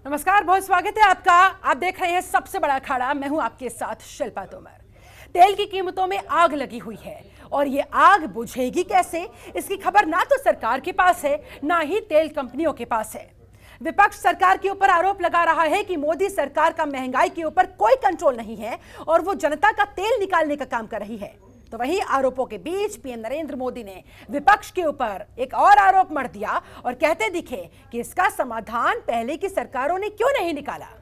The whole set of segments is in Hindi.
नमस्कार, बहुत स्वागत है आपका। आप देख रहे हैं सबसे बड़ा अखाड़ा। मैं हूं आपके साथ शिल्पा तोमर। तेल की कीमतों में आग लगी हुई है और ये आग बुझेगी कैसे, इसकी खबर ना तो सरकार के पास है ना ही तेल कंपनियों के पास है। विपक्ष सरकार के ऊपर आरोप लगा रहा है कि मोदी सरकार का महंगाई के ऊपर कोई कंट्रोल नहीं है और वो जनता का तेल निकालने का काम कर रही है। तो वही आरोपों के बीच पीएम नरेंद्र मोदी ने विपक्ष के ऊपर एक और आरोप मढ़ दिया और कहते दिखे कि इसका समाधान पहले की सरकारों ने क्यों नहीं निकाला।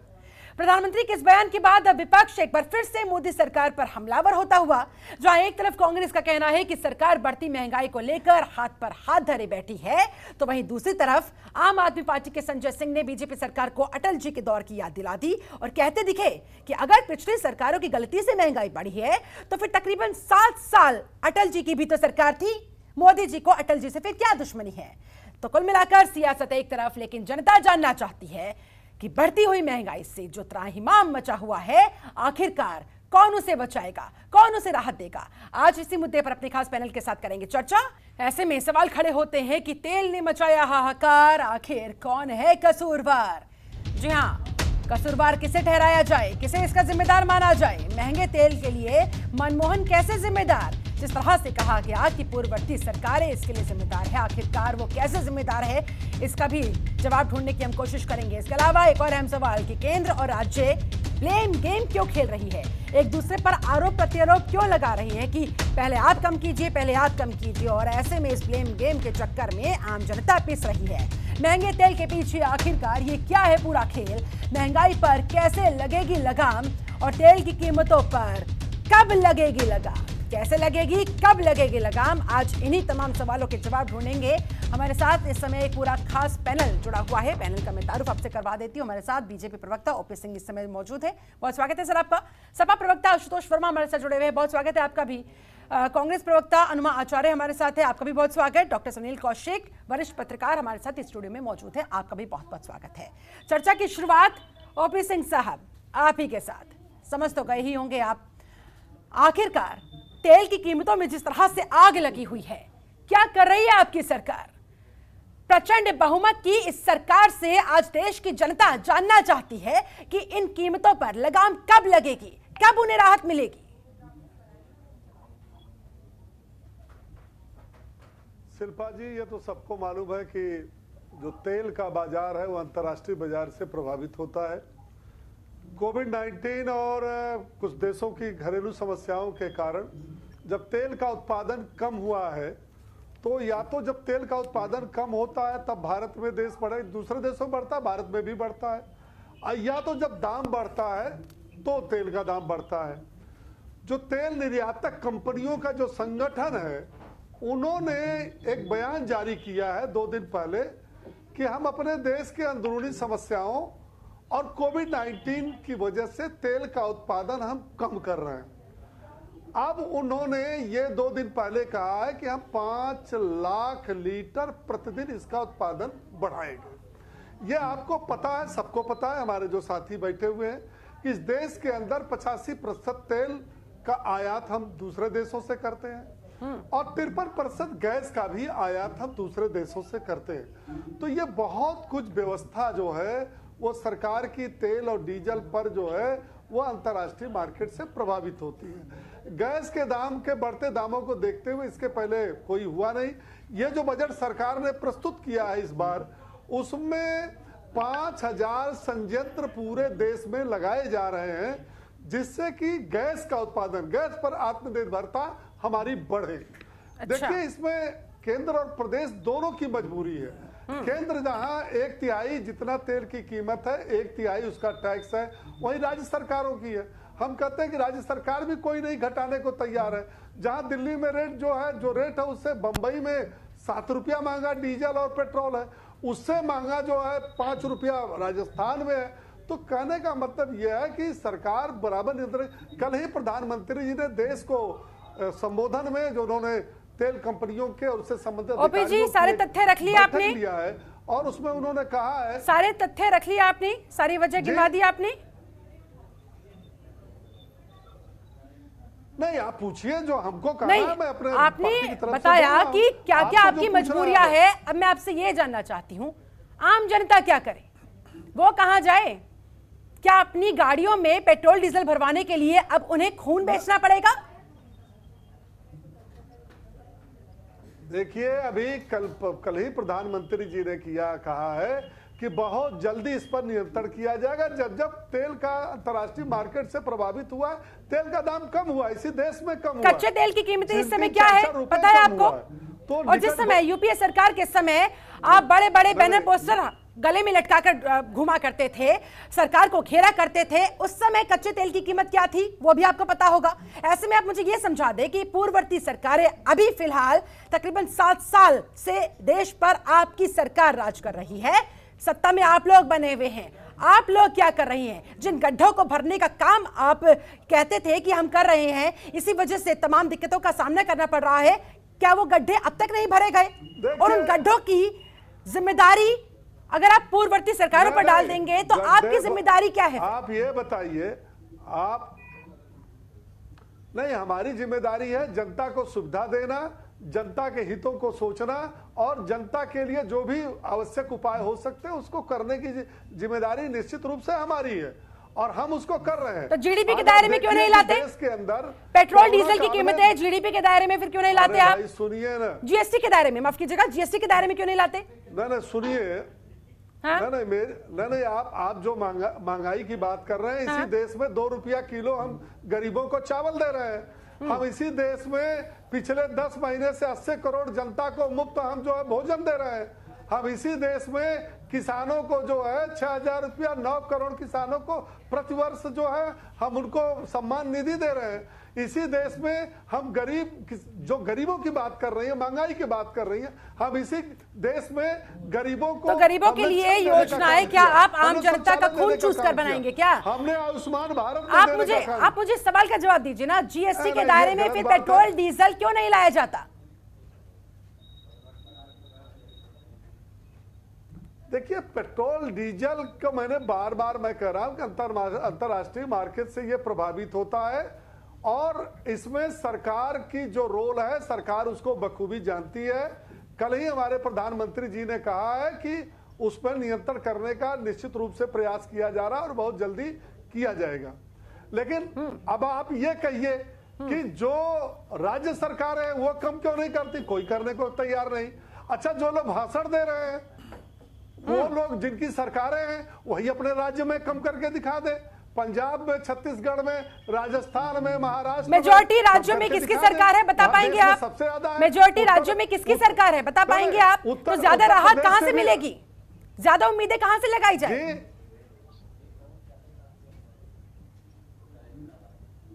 प्रधानमंत्री के इस बयान के बाद अब विपक्ष एक बार फिर से मोदी सरकार पर हमलावर होता हुआ, जहां एक तरफ कांग्रेस का कहना है कि सरकार बढ़ती महंगाई को लेकर हाथ पर हाथ धरे बैठी है, तो वहीं दूसरी तरफ आम आदमी पार्टी के संजय सिंह ने बीजेपी सरकार को अटल जी के दौर की याद दिला दी और कहते दिखे कि अगर पिछली सरकारों की गलती से महंगाई बढ़ी है तो फिर तकरीबन 7 साल अटल जी की भी तो सरकार थी। मोदी जी को अटल जी से फिर क्या दुश्मनी है। तो कुल मिलाकर सियासत एक तरफ, लेकिन जनता जानना चाहती है कि बढ़ती हुई महंगाई से जो त्राहिमाम मचा हुआ है, आखिरकार कौन उसे बचाएगा, कौन उसे राहत देगा। आज इसी मुद्दे पर अपने खास पैनल के साथ करेंगे चर्चा। ऐसे में सवाल खड़े होते हैं कि तेल ने मचाया हाहाकार, आखिर कौन है कसूरवार। जी हाँ, कसूरवार किसे ठहराया जाए, किसे इसका जिम्मेदार माना जाए। महंगे तेल के लिए मनमोहन कैसे जिम्मेदार, जिस तरह से कहा गया कि पूर्ववर्ती सरकारें इसके लिए जिम्मेदार है, आखिरकार वो कैसे जिम्मेदार है, इसका भी जवाब ढूंढने की हम कोशिश करेंगे। इसके अलावा एक और अहम सवाल कि केंद्र और राज्य ब्लेम गेम क्यों खेल रही है, एक दूसरे पर आरोप प्रत्यारोप क्यों लगा रही है कि पहले आप कम कीजिए, पहले आप कम कीजिए, और ऐसे में इस ब्लेम गेम के चक्कर में आम जनता पिस रही है। महंगे तेल के पीछे आखिरकार ये क्या है पूरा खेल, महंगाई पर कैसे लगेगी लगाम और तेल की कीमतों पर कब लगेगी लगाम, कैसे लगेगी, कब लगेगी लगाम। आज इन्हीं तमाम सवालों के जवाब ढूंढेंगे। हमारे साथ इस समय एक पूरा खास पैनल जुड़ा हुआ है। पैनल का मैं तारुफ आपसे करवा देती हूँ। हमारे साथ बीजेपी प्रवक्ता ओपी सिंह इस समय मौजूद है, बहुत स्वागत है सर आपका। सपा प्रवक्ता आशुतोष वर्मा हमारे साथ जुड़े हुए हैं, बहुत स्वागत है आपका भी। कांग्रेस प्रवक्ता अनुमा आचार्य हमारे साथ है, आपका भी बहुत स्वागत। डॉक्टर सुनील कौशिक वरिष्ठ पत्रकार हमारे साथ इस स्टूडियो में मौजूद है, आपका भी बहुत बहुत स्वागत है। चर्चा की शुरुआत ओपी सिंह साहब आप ही के साथ। समझ तो गए ही होंगे आप, आखिरकार तेल की कीमतों में जिस तरह से आग लगी हुई है, क्या कर रही है आपकी सरकार। प्रचंड बहुमत की इस सरकार से आज देश की जनता जानना चाहती है कि इन कीमतों पर लगाम कब लगेगी, कब उन्हें राहत मिलेगी। शिल्पा जी, ये तो सबको मालूम है कि जो तेल का बाजार है वो अंतर्राष्ट्रीय बाजार से प्रभावित होता है। कोविड-19 और कुछ देशों की घरेलू समस्याओं के कारण जब तेल का उत्पादन कम हुआ है, तो या तो जब तेल का उत्पादन कम होता है तब भारत में देश बढ़े, दूसरे देशों में बढ़ता है, भारत में भी बढ़ता है, या तो जब दाम बढ़ता है तो तेल का दाम बढ़ता है। जो तेल निर्यातक कंपनियों का जो संगठन है, उन्होंने एक बयान जारी किया है 2 दिन पहले कि हम अपने देश के अंदरूनी समस्याओं और कोविड-19 की वजह से तेल का उत्पादन हम कम कर रहे हैं। अब उन्होंने ये 2 दिन पहले कहा है कि हम 5 लाख लीटर प्रतिदिन इसका उत्पादन बढ़ाएंगे। ये आपको पता है, सबको पता है, हमारे जो साथी बैठे हुए हैं, कि इस देश के अंदर 85% तेल का आयात हम दूसरे देशों से करते हैं और 53% गैस का भी आयात हम दूसरे देशों से करते हैं। तो ये बहुत कुछ व्यवस्था जो है वो सरकार की तेल और डीजल पर जो है वो अंतर्राष्ट्रीय मार्केट से प्रभावित होती है। गैस के दाम के बढ़ते दामों को देखते हुए इसके पहले कोई हुआ नहीं। ये जो बजट सरकार ने प्रस्तुत किया है इस बार, उसमें 5000 संयंत्र पूरे देश में लगाए जा रहे हैं, जिससे कि गैस का उत्पादन, गैस पर आत्मनिर्भरता हमारी बढ़े। देखिए, इसमें केंद्र और प्रदेश दोनों की मजबूरी है। केंद्र जहां 1/3 जितना तेल की कीमत है, 1/3 उसका टैक्स है, वही राज्य सरकारों की है। हम कहते हैं कि राज्य सरकार भी कोई नहीं घटाने को तैयार है। जहां दिल्ली में रेट जो रेट है उससे बंबई में 7 रुपया महंगा डीजल और पेट्रोल है, उससे महंगा जो है 5 रुपया राजस्थान में है। तो कहने का मतलब यह है कि सरकार बराबर नियंत्रण। कल ही प्रधानमंत्री जी ने देश को संबोधन में जो उन्होंने तेल कंपनियों के और उससे संबंधित ओपी जी सारे तथ्य रख लिए आपने, लिया है और उसमें उन्होंने कहा है, सारे तथ्य रख लिए आपने, सारी वजह गिनवा दी आपने। नहीं, आप पूछिए जो हमको कहा नहीं, है, मैं अपने आपने बताया कि क्या क्या आपकी मजबूरियां है। अब मैं आपसे ये जानना चाहती हूँ, आम जनता क्या करे, वो कहां जाए? क्या अपनी गाड़ियों में पेट्रोल डीजल भरवाने के लिए अब उन्हें खून बेचना पड़ेगा? देखिए, अभी कल ही प्रधानमंत्री जी ने कहा है कि बहुत जल्दी इस पर नियंत्रण किया जाएगा। जब तेल का अंतर्राष्ट्रीय मार्केट से प्रभावित हुआ, तेल का दाम कम हुआ, इसी देश में कम हुआ। कच्चे तेल की कीमतें इस समय क्या है पता है आपको? तो और जिस समय यूपीए सरकार के समय आप बड़े बड़े बैनर पोस्टर गले में लटकाकर घुमा करते थे, सरकार को घेरा करते थे, उस समय कच्चे तेल की कीमत क्या थी वो भी आपको पता होगा। ऐसे में आप मुझे ये समझा दें कि पूर्ववर्ती सरकारें अभी फिलहाल तकरीबन 7 साल से देश पर आपकी सरकार राज कर रही है, सत्ता में आप लोग बने हुए हैं। आप लोग क्या कर रहे हैं? जिन गड्ढों को भरने का काम आप कहते थे कि हम कर रहे हैं, इसी वजह से तमाम दिक्कतों का सामना करना पड़ रहा है, क्या वो गड्ढे अब तक नहीं भरे गए? और उन गड्ढों की जिम्मेदारी अगर आप पूर्ववर्ती सरकारों पर डाल देंगे तो आपकी जिम्मेदारी क्या है? आप ये बताइए। आप नहीं, हमारी जिम्मेदारी है जनता को सुविधा देना, जनता के हितों को सोचना और जनता के लिए जो भी आवश्यक उपाय हो सकते हैं उसको करने की जिम्मेदारी निश्चित रूप से हमारी है और हम उसको कर रहे हैं। तो जीडीपी के दायरे में क्यों नहीं लाते? देश के अंदर पेट्रोल डीजल की कीमतें जीडीपी के दायरे में फिर क्यों नहीं लाते आप? सुनिए ना, जीएसटी के दायरे में, माफ कीजिएगा, जीएसटी के दायरे में क्यों नहीं लाते? नहीं सुनिए। हाँ? नहीं, आप जो महंगाई की बात कर रहे हैं, इसी देश में 2 रुपया किलो हम गरीबों को चावल दे रहे हैं। हम इसी देश में पिछले 10 महीने से 80 करोड़ जनता को मुफ्त हम जो है भोजन दे रहे हैं। हम इसी देश में किसानों को जो है 6,000 रुपया 9 करोड़ किसानों को प्रतिवर्ष जो है हम उनको सम्मान निधि दे रहे हैं। इसी देश में हम जो गरीबों की बात कर रही है, महंगाई की बात कर रही है, हम इसी देश में गरीबों को, तो गरीबों के लिए योजनाएं क्या आप आम जनता का खून चूस कर बनाएंगे क्या? हमने आयुष्मान भारत आप मुझे सवाल का जवाब दीजिए ना, जीएसटी के दायरे में फिर पेट्रोल डीजल क्यों नहीं लाया जाता? देखिए, पेट्रोल डीजल को मैं कह रहा हूं कि अंतर्राष्ट्रीय मार्केट से ये प्रभावित होता है और इसमें सरकार की जो रोल है, सरकार उसको बखूबी जानती है। कल ही हमारे प्रधानमंत्री जी ने कहा है कि उस पर नियंत्रण करने का निश्चित रूप से प्रयास किया जा रहा है और बहुत जल्दी किया जाएगा। लेकिन अब आप ये कहिए कि जो राज्य सरकार है वो कम क्यों नहीं करती? कोई करने को तैयार नहीं। अच्छा, जो लोग भाषण दे रहे हैं वो लोग, जिनकी सरकारें हैं, वही अपने राज्य में कम करके दिखा दे। पंजाब में, छत्तीसगढ़ में, राजस्थान में, महाराष्ट्र में, मेजोरिटी राज्यों में किसकी सरकार है बता पाएंगे आप? सबसे ज्यादा मेजोरिटी राज्यों में किसकी सरकार है बता पाएंगे आप? तो ज्यादा राहत कहां से मिलेगी? ज्यादा उम्मीदें कहां से लगाई जाए?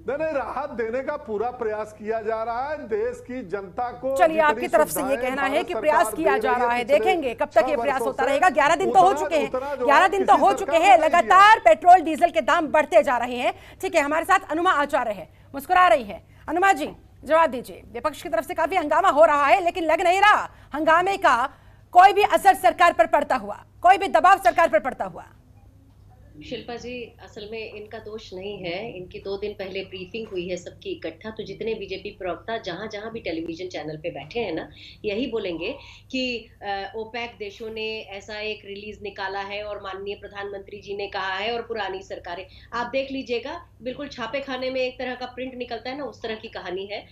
नहीं, राहत देने का पूरा प्रयास किया जा रहा है देश की जनता को। चलिए, आपकी तरफ से ये कहना है कि प्रयास किया जा रहा है, देखेंगे कब तक ये प्रयास होता रहेगा। 11 दिन तो हो चुके हैं, 11 दिन तो हो चुके हैं, लगातार पेट्रोल डीजल के दाम बढ़ते जा रहे हैं। ठीक है, हमारे साथ अनुमा आचार्य है, मुस्कुरा रही है। अनुमा जी, जवाब दीजिए। विपक्ष की तरफ से काफी हंगामा हो रहा है, लेकिन लग नहीं रहा हंगामे का कोई भी असर सरकार पर पड़ता हुआ, कोई भी दबाव सरकार पर पड़ता हुआ। शिल्पा जी, असल में इनका दोष नहीं है। इनकी 2 दिन पहले ब्रीफिंग हुई है सबकी इकट्ठा, तो जितने बीजेपी प्रवक्ता जहां जहां भी टेलीविजन चैनल पे बैठे हैं ना, यही बोलेंगे कि ओपेक देशों ने ऐसा एक रिलीज निकाला है और माननीय प्रधानमंत्री जी ने कहा है और पुरानी सरकारें, आप देख लीजिएगा, बिल्कुल छापे खाने में एक तरह का प्रिंट निकलता है ना, उस तरह की कहानी है।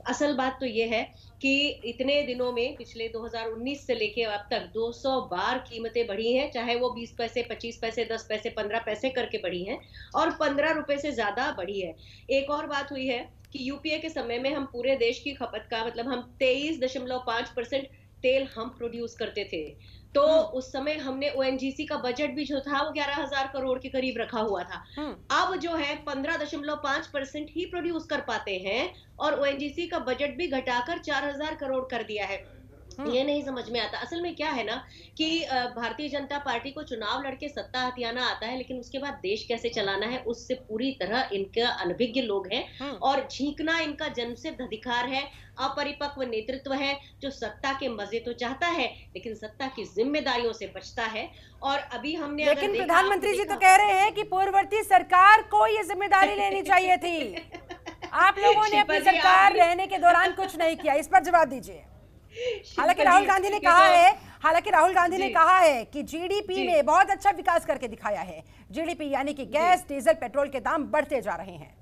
असल बात तो ये है कि इतने दिनों में पिछले 2019 से लेके अब तक 200 बार कीमतें बढ़ी हैं, चाहे वो 20 पैसे, 25 पैसे, 10 पैसे, 15 पैसे करके बढ़ी हैं और 15 रुपए से ज्यादा बढ़ी है। एक और बात हुई है कि यूपीए के समय में हम पूरे देश की खपत का मतलब हम 23.5% तेल हम प्रोड्यूस करते थे, तो उस समय हमने ओएनजीसी का बजट भी जो था वो 11,000 करोड़ के करीब रखा हुआ था। अब जो है 15.5% ही प्रोड्यूस कर पाते हैं और ओएनजीसी का बजट भी घटाकर 4,000 करोड़ कर दिया है। ये नहीं समझ में आता। असल में क्या है ना कि भारतीय जनता पार्टी को चुनाव लड़के सत्ता हथियाना आता है, लेकिन उसके बाद देश कैसे चलाना है उससे पूरी तरह इनका अनभिज्ञ लोग हैं और झींकना इनका जन्मसिद्ध अधिकार है। अपरिपक्व नेतृत्व है जो सत्ता के मजे तो चाहता है लेकिन सत्ता की जिम्मेदारियों से बचता है। और अभी हमने लेकिन प्रधानमंत्री जी तो कह रहे हैं कि पूर्ववर्ती सरकार को ये जिम्मेदारी लेनी चाहिए थी। आप लोगों ने अपनी सरकार रहने के दौरान कुछ नहीं किया, इस पर जवाब दीजिए। हालांकि राहुल गांधी ने कहा है हालांकि राहुल गांधी ने कहा है कि जीडीपी में बहुत अच्छा विकास करके दिखाया है। जीडीपी यानी कि गैस, डीजल, पेट्रोल के दाम बढ़ते जा रहे हैं।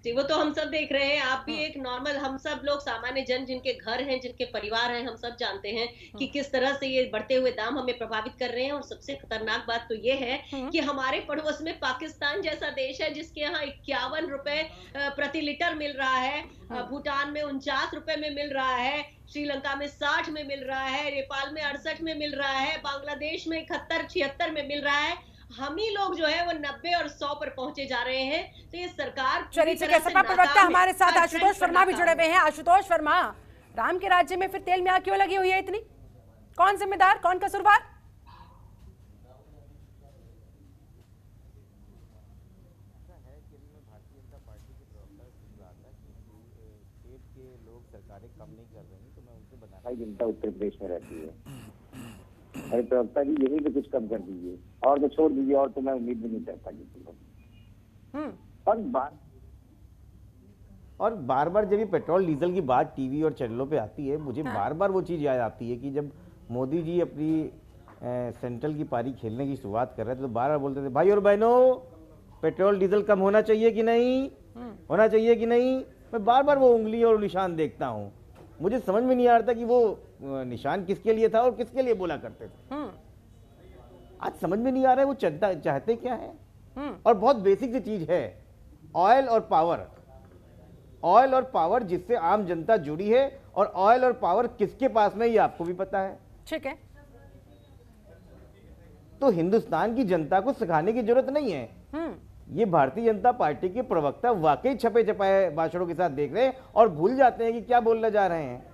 जी, वो तो हम सब देख रहे हैं। आप भी एक नॉर्मल, हम सब लोग सामान्य जन जिनके घर हैं, जिनके परिवार हैं, हम सब जानते हैं कि किस तरह से ये बढ़ते हुए दाम हमें प्रभावित कर रहे हैं। और सबसे खतरनाक बात तो ये है कि हमारे पड़ोस में पाकिस्तान जैसा देश है जिसके यहाँ 51 रुपए प्रति लीटर मिल रहा है, भूटान में 49 रुपए में मिल रहा है, श्रीलंका में 60 में मिल रहा है, नेपाल में 68 में मिल रहा है, बांग्लादेश में 71-76 में मिल रहा है। हम ही लोग जो है वो 90 और 100 पर पहुंचे जा रहे हैं। तो ये सरकार चलिए, सपा प्रवक्ता हमारे साथ आशुतोष वर्मा भी जुड़े हुए हैं। आशुतोष वर्मा, राम के राज्य में फिर तेल में आग क्यों लगी हुई है इतनी? कौन जिम्मेदार, कौन कसूरवार? जनता उत्तर प्रदेश में रहती है। अरे प्रवक्ता जी, यही तो कुछ कम कर दीजिए, और तो छोड़ दीजिए, और तो मैं उम्मीद भी नहीं करता किसी को। और बार बार जब ये पेट्रोल डीजल की बात टीवी और चैनलों पे आती है, मुझे बार बार वो चीज़ याद आती है कि जब मोदी जी अपनी सेंट्रल की पारी खेलने की शुरुआत कर रहे थे तो बार बार बोलते थे, भाई और बहनों पेट्रोल डीजल कम होना चाहिए कि नहीं, होना चाहिए कि नहीं। मैं बार बार वो उंगली और निशान देखता हूँ, मुझे समझ में नहीं आ रहा था कि वो निशान किसके लिए था और किसके लिए बोला करते थे। आज समझ में नहीं आ रहा है वो चाहते क्या है। और बहुत बेसिक सी चीज है, ऑयल और पावर। ऑयल और पावर जिससे आम जनता जुड़ी है, और ऑयल और पावर किसके पास में ये आपको भी पता है। ठीक है, तो हिंदुस्तान की जनता को सिखाने की जरूरत नहीं है। ये भारतीय जनता पार्टी के प्रवक्ता वाकई छपे छपाए भाषणों के साथ देख रहे हैं और भूल जाते हैं कि क्या बोलने जा रहे हैं,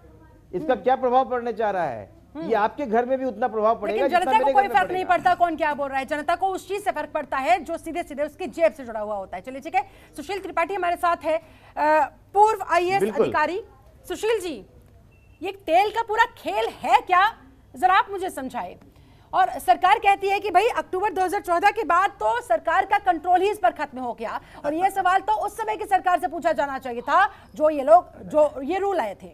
इसका क्या प्रभाव पड़ने जा रहा है। ये आपके घर में भी उतना प्रभाव पड़ेगा। लेकिन जनता को कोई फर्क नहीं पड़ता कौन क्या बोल रहा है, जनता को उस चीज से फर्क पड़ता है जो सीधे सीधे उसकी जेब से जुड़ा हुआ होता है। चलिए ठीक है, सुशील त्रिपाठी हमारे साथ है, पूर्व आईएएस अधिकारी। सुशील जी, ये तेल का पूरा खेल है क्या, जरा आप मुझे समझाएं। और सरकार कहती है कि भाई अक्टूबर 2014 के बाद तो सरकार का कंट्रोल ही इस पर खत्म हो गया, और ये सवाल तो उस समय की सरकार से पूछा जाना चाहिए था जो ये रूल आए थे।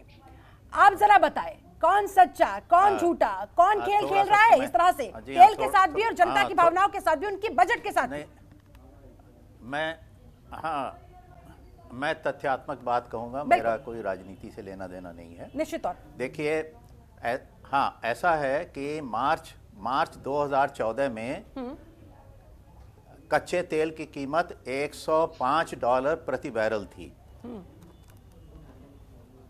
आप जरा बताएं, कौन सच्चा, कौन झूठा, कौन खेल खेल रहा है इस तरह से तेल के साथ भी और जनता की भावनाओं के साथ भी, उनकी बजट के साथ भी? मैं तथ्यात्मक बात कहूंगा, मेरा कोई राजनीति से लेना देना नहीं है। निश्चित तौर। देखिए, हाँ, ऐसा है कि मार्च 2014 में कच्चे तेल की कीमत $105 प्रति बैरल थी।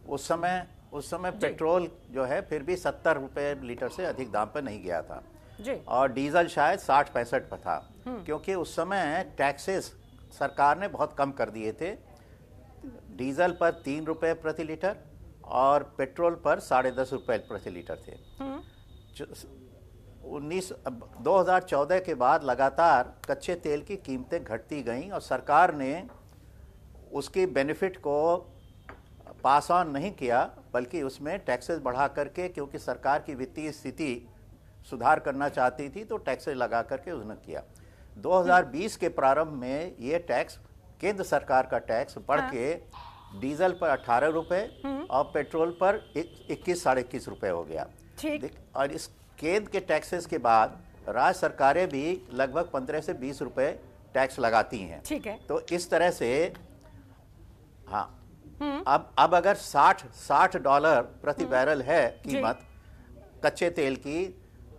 उस समय पेट्रोल जो है फिर भी 70 रुपए लीटर से अधिक दाम पर नहीं गया था जी। और डीजल शायद 60-65 पर था, क्योंकि उस समय टैक्सेस सरकार ने बहुत कम कर दिए थे। डीजल पर 3 रुपए प्रति लीटर और पेट्रोल पर 10.5 रुपए प्रति लीटर थे। 2014 के बाद लगातार कच्चे तेल की कीमतें घटती गईं और सरकार ने उसकी बेनिफिट को पास ऑन नहीं किया, बल्कि उसमें टैक्सेस बढ़ा करके, क्योंकि सरकार की वित्तीय स्थिति सुधार करना चाहती थी तो टैक्सेस लगा करके उसने किया। 2020 के प्रारंभ में ये टैक्स, केंद्र सरकार का टैक्स बढ़ के डीजल पर 18 रुपए और पेट्रोल पर 21-21.5 रुपए हो गया। और इस केंद्र के टैक्सेस के बाद राज्य सरकारें भी लगभग 15 से 20 रुपए टैक्स लगाती हैं। ठीक है। तो इस तरह से हाँ, अब अगर $60 प्रति बैरल है कीमत कच्चे तेल की,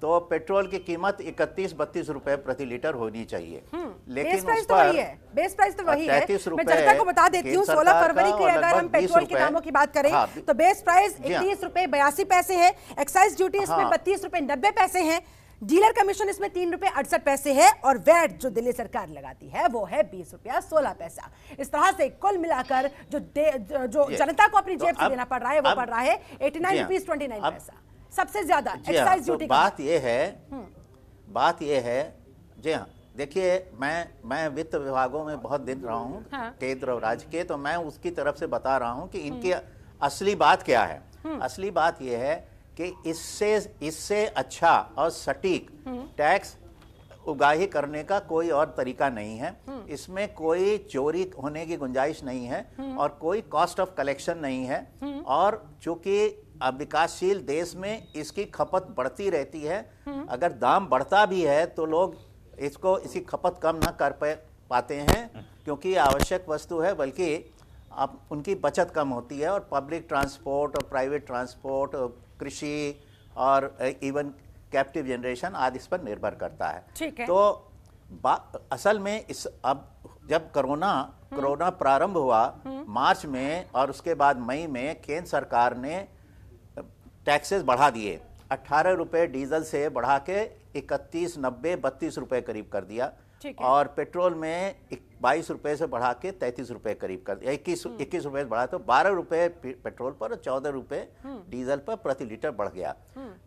तो पेट्रोल की कीमत 31-32 रुपए प्रति लीटर होनी चाहिए। लेकिन उस पर बेस प्राइस तो वही है। 33 रुपए मैं जनता को बता देती हूँ, 16 फरवरी की अगर हम पेट्रोल के दामों की बात करें तो बेस प्राइस 31 रुपए 82 पैसे है, एक्साइज ड्यूटी इसमें 32 रुपए 90 पैसे है, डीलर कमीशन इसमें 3 रुपए 68 पैसे है, और वैट जो दिल्ली सरकार लगाती है वो है 20 रुपया 16 पैसा। इस तरह से कुल मिलाकर जो जनता को अपनी जेब से देना पड़ रहा है वो पड़ रहा है 89 रुपीज 29 पैसा, सबसे ज्यादा एक्साइज ड्यूटी। बात ये है जी हाँ, देखिए, मैं वित्त विभागों में बहुत दिन रहा हूँ, केंद्र और राज्य के, तो मैं उसकी तरफ से बता रहा हूँ कि इनकी असली बात क्या है। असली बात यह है कि इससे अच्छा और सटीक टैक्स उगाही करने का कोई और तरीका नहीं है। इसमें कोई चोरी होने की गुंजाइश नहीं है और कोई कॉस्ट ऑफ कलेक्शन नहीं है। और चूंकि विकासशील देश में इसकी खपत बढ़ती रहती है। अगर दाम बढ़ता भी है तो लोग इसकी खपत कम ना कर पाते हैं क्योंकि आवश्यक वस्तु है, बल्कि अब उनकी बचत कम होती है और पब्लिक ट्रांसपोर्ट और प्राइवेट ट्रांसपोर्ट, कृषि और इवन कैप्टिव जनरेशन आदि इस पर निर्भर करता है। ठीक है। तो असल में अब जब कोरोना प्रारंभ हुआ मार्च में और उसके बाद मई में केंद्र सरकार ने टैक्सेस बढ़ा दिए। 18 रुपए डीजल से बढ़ा के 31.90-32 रुपए करीब कर दिया और पेट्रोल में 22 रुपए से बढ़ा के 33 रुपए करीब कर दिया। 21 रुपए से बढ़ा तो 12 रुपए पेट्रोल पर और 14 रुपए डीजल पर प्रति लीटर बढ़ गया।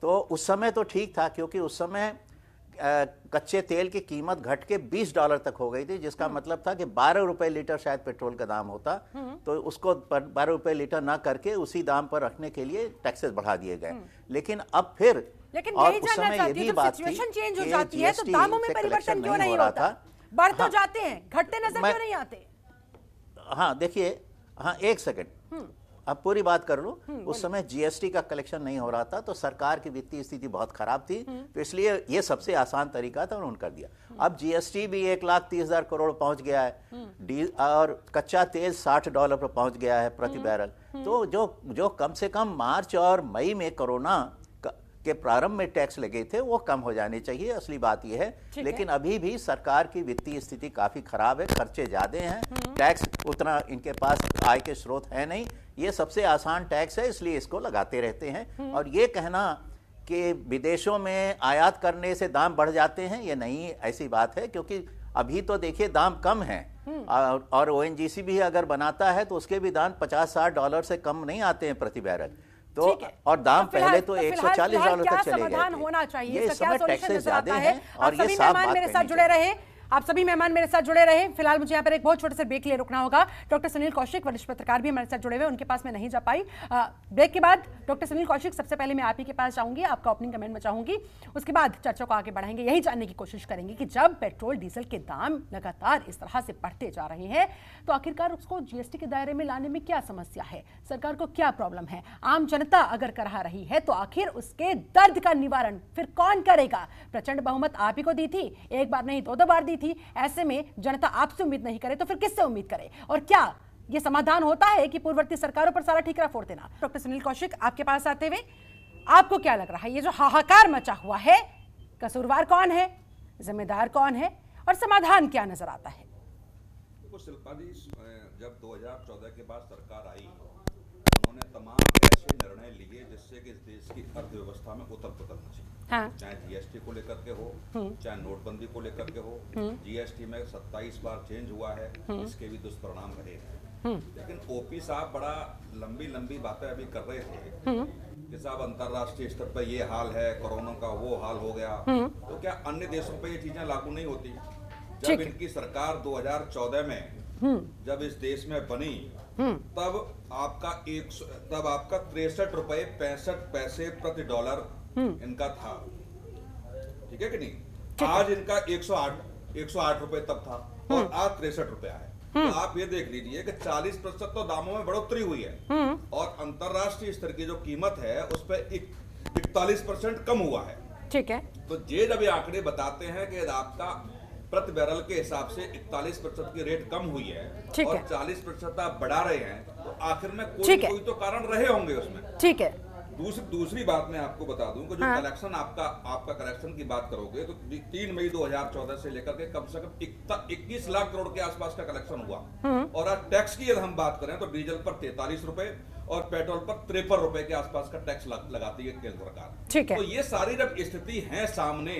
तो उस समय तो ठीक था क्योंकि उस समय कच्चे तेल की कीमत घट के $20 तक हो गई थी, जिसका मतलब था कि 12 रुपए लीटर शायद पेट्रोल का दाम होता, तो उसको 12 रुपए लीटर ना करके उसी दाम पर रखने के लिए टैक्सेस बढ़ा दिए गए। लेकिन अब फिर और उस समय ये भी बात थी चेंज हो जाती है तो दामों में परिवर्तन क्यों नहीं होता? बढ़ तो जाते हैं, घटते नजर क्यों नहीं आते? हाँ देखिए, हाँ एक सेकंड, अब पूरी बात कर लो। उस समय जीएसटी का कलेक्शन नहीं हो रहा था तो सरकार की वित्तीय स्थिति बहुत खराब थी, तो इसलिए ये सबसे आसान तरीका था, उन्होंने कर दिया। अब जीएसटी भी 1,30,000 करोड़ पहुंच गया है और कच्चा तेल $60 पर पहुंच गया है प्रति बैरल। तो जो कम से कम मार्च और मई में कोरोना के प्रारंभ में टैक्स लगे थे वो कम हो जाने चाहिए। असली बात यह है, लेकिन अभी भी सरकार की वित्तीय स्थिति काफी खराब है, खर्चे ज्यादा हैं, टैक्स उतना इनके पास आय के स्रोत है नहीं। ये सबसे आसान टैक्स है, इसलिए इसको लगाते रहते हैं। और ये कहना कि विदेशों में आयात करने से दाम बढ़ जाते हैं, ये नहीं ऐसी बात है, क्योंकि अभी तो देखिए दाम कम है और ओएनजीसी भी अगर बनाता है तो उसके भी दाम $50-60 से कम नहीं आते हैं प्रति बैरल। तो और दाम पहले तो $140 तक चले गए थे। होना चाहिए, ये इस समय टैक्सेस ज्यादा हैं और ये साफ बात मेरे साथ जुड़े रहे, आप सभी मेहमान मेरे साथ जुड़े रहे। फिलहाल मुझे यहाँ पर एक बहुत छोटे से ब्रेक के लिए रुकना होगा। डॉक्टर सुनील कौशिक वरिष्ठ पत्रकार भी हमारे साथ जुड़े हुए, उनके पास मैं नहीं जा पाई। ब्रेक के बाद डॉक्टर सुनील कौशिक, सबसे पहले मैं आप ही के पास जाऊंगी, आपका ओपनिंग कमेंट में चाहूंगी, उसके बाद चर्चा को आगे बढ़ाएंगे। यही जानने की कोशिश करेंगे कि जब पेट्रोल डीजल के दाम लगातार इस तरह से बढ़ते जा रहे हैं तो आखिरकार उसको जीएसटी के दायरे में लाने में क्या समस्या है, सरकार को क्या प्रॉब्लम है, आम जनता अगर करा रही है तो आखिर उसके दर्द का निवारण फिर कौन करेगा? प्रचंड बहुमत आप ही को दी थी, एक बार नहीं 2-2 बार दी थी। ऐसे में जनता आपसे उम्मीद नहीं करे तो फिर किससे उम्मीद करे? और क्या ये समाधान होता है कि पूर्ववर्ती सरकारों पर सारा ठीकरा फोड़ देना? डॉक्टर सुनील कौशिक, आपके पास आते हुए आपको क्या लग रहा है, ये जो हाहाकार मचा हुआ है, कसूरवार कौन है, जिम्मेदार कौन है और समाधान क्या नजर आता है? देखो शिल्पा जी, जब 2014 के बाद सरकार आई, उन्होंने तमाम ऐसे निर्णय लिए जिससे कि इस देश की अर्थव्यवस्था में उथल पुथल मची। हाँ। चाहे जीएसटी को लेकर के हो, चाहे नोटबंदी को लेकर के हो, जीएसटी में 27 बार चेंज हुआ है, इसके भी दुष्परिणाम रहे हैं। लेकिन ओपी साहब बड़ा लंबी बातें अभी कर रहे थे कि साहब अंतरराष्ट्रीय स्तर पर ये हाल है, कोरोना का वो हाल हो गया, तो क्या अन्य देशों पर ये चीजें लागू नहीं होती? जब इनकी सरकार 2014 में जब इस देश में बनी तब आपका 63 रुपए 65 पैसे प्रति डॉलर इनका था, ठीक है कि नहीं? आज इनका 108 रुपए तब था और आज 63 रुपया है। तो आप ये देख लीजिए कि 40% तो दामों में बढ़ोतरी हुई है और अंतरराष्ट्रीय स्तर की जो कीमत है उस पर 41% कम हुआ है। ठीक है, तो ये जब ये आंकड़े बताते हैं कि आपका प्रति बैरल के हिसाब से 41% की रेट कम हुई है और 40% आप बढ़ा रहे हैं, तो आखिर में कोई तो कारण रहे होंगे उसमें। ठीक है, दूसरी बात मैं आपको बता दूं कि जो कलेक्शन आपका कलेक्शन की बात करोगे तो 3 मई 2014 से लेकर के कम से कम 21 लाख करोड़ के आसपास का कलेक्शन हुआ। और आज टैक्स की यदि हम बात करें तो डीजल पर 43 रुपए और पेट्रोल पर 53 रुपए के आसपास का टैक्स लगाती है केंद्र सरकार। ठीक है, तो ये सारी जब स्थिति है सामने,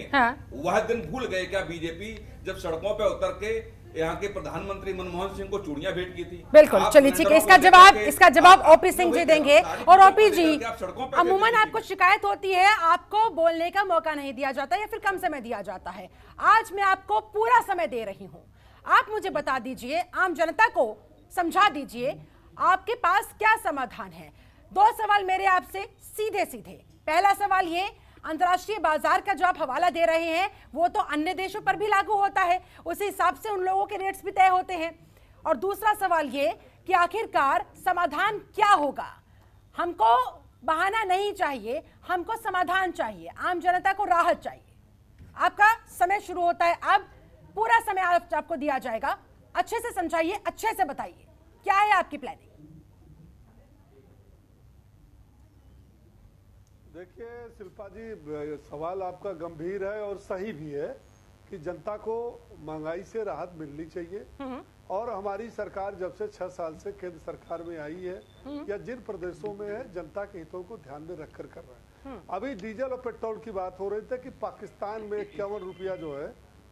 वह दिन भूल गए क्या बीजेपी जब सड़कों पे उतर के यहाँ के प्रधानमंत्री मनमोहन सिंह को चूड़ियां भेंट की थी? बिल्कुल, चलिए ठीक है, इसका जवाब ओपी सिंह जी देंगे। और ओपी जी, अमूमन आपको शिकायत होती है आपको बोलने का मौका नहीं दिया जाता या फिर कम समय दिया जाता है। आज मैं आपको पूरा समय दे रही हूँ, आप मुझे बता दीजिए, आम जनता को समझा दीजिए आपके पास क्या समाधान है। 2 सवाल मेरे आपसे सीधे सीधे। पहला सवाल ये, अंतर्राष्ट्रीय बाजार का जो आप हवाला दे रहे हैं वो तो अन्य देशों पर भी लागू होता है, उसी हिसाब से उन लोगों के रेट्स भी तय होते हैं। और दूसरा सवाल ये कि आखिरकार समाधान क्या होगा? हमको बहाना नहीं चाहिए, हमको समाधान चाहिए, आम जनता को राहत चाहिए। आपका समय शुरू होता है अब, पूरा समय आपको दिया जाएगा। अच्छे से समझाइए, अच्छे से बताइए क्या है आपकी प्लानिंग। देखिए शिल्पा जी, सवाल आपका गंभीर है और सही भी है कि जनता को महंगाई से राहत मिलनी चाहिए। और हमारी सरकार जब से 6 साल से केंद्र सरकार में आई है या जिन प्रदेशों में है, जनता के हितों को ध्यान में रखकर कर रहा है। अभी डीजल और पेट्रोल की बात हो रही थी कि पाकिस्तान में 51 रुपया जो है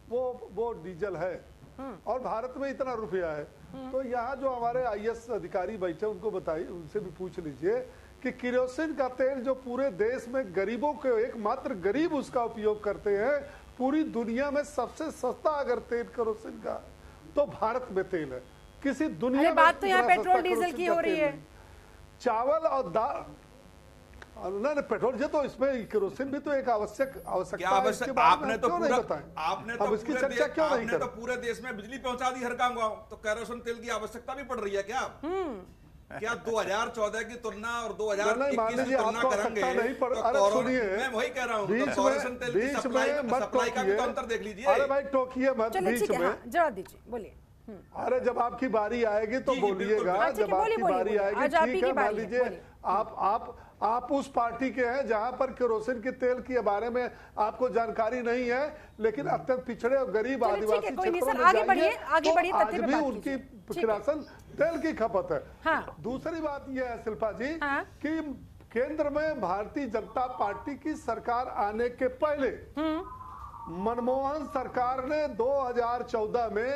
वो डीजल है और भारत में इतना रुपया है। तो यहाँ जो हमारे IAS अधिकारी बैठे उनको बताइए, उनसे भी पूछ लीजिए कि केरोसिन का तेल जो पूरे देश में गरीबों के, एकमात्र गरीब उसका उपयोग करते हैं, पूरी दुनिया में सबसे सस्ता अगर तेल केरोसिन का तो भारत में तेल है। किसी दुनिया में बात तो यहाँ पेट्रोल डीजल की हो रही है। चावल और दाल नहीं, पेट्रोल जो तो इसमें केरोसिन भी तो एक आवश्यकता है। आपने तो पूरे देश में बिजली पहुंचा दी हर गांव। तो केरोसिन तेल की आवश्यकता भी पड़ रही है क्या? क्या 2014 की तुलना और 2021 की तुलना करेंगे? मैं वही कह रहा हूँ, केरोसिन तेल की सप्लाई का भी तो अंतर देख लीजिए। अरे भाई टोकिए मत बीच में, जवाब दीजिए, बोलिए। अरे जब आपकी बारी आएगी तो बोलिएगा, जब आपकी बारी आएगी ठीक है। मान लीजिए आप उस पार्टी के हैं जहां पर केरोसिन के तेल के बारे में आपको जानकारी नहीं है, लेकिन अत्यंत पिछड़े और गरीब आदिवासी क्षेत्रों में जाइए तो आज भी उनकी केरोसिन तेल की खपत है। हाँ। दूसरी बात यह है शिल्पा जी कि केंद्र में भारतीय जनता पार्टी की सरकार आने के पहले मनमोहन सरकार ने 2014 में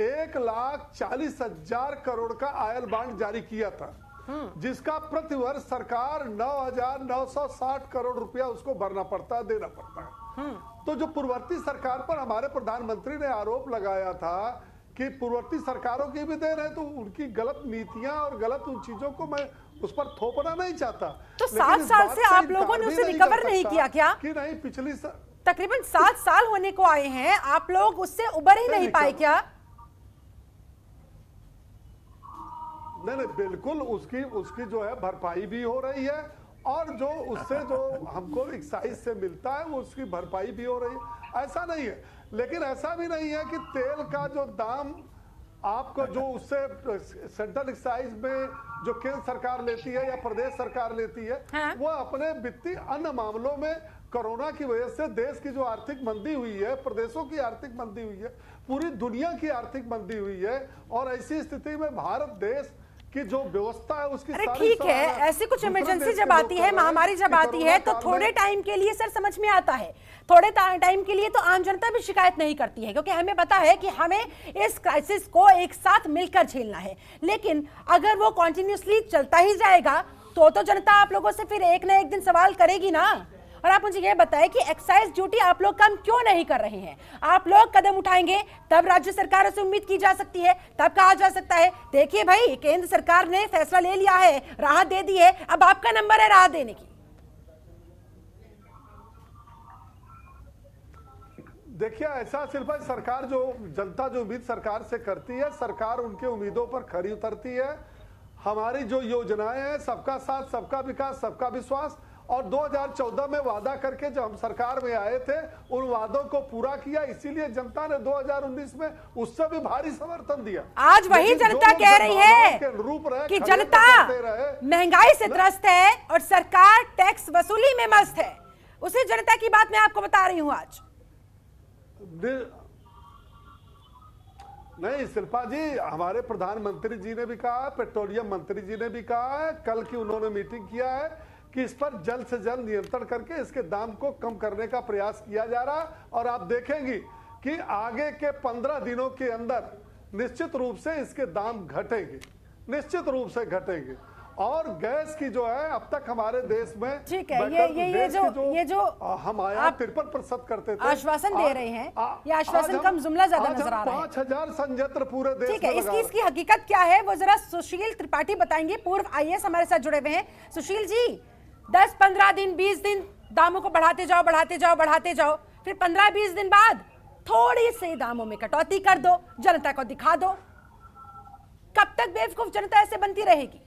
1,40,000 करोड़ का आयल बांड जारी किया था, जिसका प्रतिवर्ष सरकार 9,960 करोड़ रुपया उसको भरना पड़ता है, देना पड़ता है। तो जो पूर्ववर्ती सरकार पर हमारे प्रधानमंत्री ने आरोप लगाया था कि पूर्ववर्ती सरकारों की भी देन है, तो उनकी गलत नीतियां और गलत उन चीजों को मैं उस पर थोपना नहीं चाहता। तो 7 साल से आप लोगों ने उसे रिकवर नहीं किया क्या? कि नहीं, पिछली तकरीबन 7 साल होने को आए हैं, आप लोग उससे उबर ही नहीं पाए क्या? नहीं, बिल्कुल उसकी जो है भरपाई भी हो रही है और जो उससे जो हमको एक्साइज से मिलता है वो उसकी भरपाई भी हो रही है। ऐसा नहीं है, लेकिन ऐसा भी नहीं है कि तेल का जो दाम आपको जो उससे सेंट्रल एक्साइज में जो केंद्र सरकार लेती है या प्रदेश सरकार लेती है, वो अपने वित्तीय अन्य मामलों में कोरोना की वजह से देश की जो आर्थिक मंदी हुई है, प्रदेशों की आर्थिक मंदी हुई है, पूरी दुनिया की आर्थिक मंदी हुई है, और ऐसी स्थिति में भारत देश कि जो व्यवस्था है उसकी ठीक है, ऐसी कुछ इमरजेंसी जब आती है, महामारी जब आती है, तो थोड़े टाइम के लिए सर समझ में आता है, थोड़े टाइम के लिए तो आम जनता भी शिकायत नहीं करती है, क्योंकि हमें पता है कि हमें इस क्राइसिस को एक साथ मिलकर झेलना है। लेकिन अगर वो कंटिन्यूअसली चलता ही जाएगा तो जनता आप लोगों से फिर एक ना एक दिन सवाल करेगी ना। और आप मुझे ये बताएं कि एक्साइज ड्यूटी आप लोग कम क्यों नहीं कर रहे हैं? आप लोग कदम उठाएंगे तब राज्य सरकारों से उम्मीद की जा सकती है, तब कहा जा सकता है देखिए भाई केंद्र सरकार ने फैसला ले लिया है, राहत दे दी है, अब आपका नंबर है राहत देने की। देखिए ऐसा सिर्फ सरकार जो जनता जो उम्मीद सरकार से करती है, सरकार उनके उम्मीदों पर खरी उतरती है। हमारी जो योजनाएं हैं, सबका साथ सबका विकास सबका विश्वास, और 2014 में वादा करके जब हम सरकार में आए थे उन वादों को पूरा किया, इसीलिए जनता ने 2019 में उससे भी भारी समर्थन दिया। आज वही जनता कह रही है कि जनता महंगाई से त्रस्त है और सरकार टैक्स वसूली में मस्त है। उसी जनता की बात मैं आपको बता रही हूं आज। नहीं शिल्पा जी, हमारे प्रधानमंत्री जी ने भी कहा, पेट्रोलियम मंत्री जी ने भी कहा है, कल की उन्होंने मीटिंग किया है कि इस पर जल्द से जल्द नियंत्रण करके इसके दाम को कम करने का प्रयास किया जा रहा है। और आप देखेंगे कि आगे के 15 दिनों के अंदर निश्चित रूप से इसके दाम घटेंगे, निश्चित रूप से घटेंगे। और गैस की जो है अब तक हमारे देश में ठीक है, ये जो हम आया 53% करते थे, आश्वासन दे रहे हैं, ये आश्वासन कम जुमला ज्यादा नजर आ रहा है। 5000 संयंत्र पूरे देश ठीक है, इसकी हकीकत क्या है वो जरा सुशील त्रिपाठी बताएंगे, पूर्व IAS हमारे साथ जुड़े हुए हैं। सुशील जी, 10-15 दिन 20 दिन दामों को बढ़ाते जाओ, फिर 15-20 दिन बाद थोड़ी सी दामों में कटौती कर दो, जनता को दिखा दो। कब तक बेवकूफ जनता ऐसे बनती रहेगी?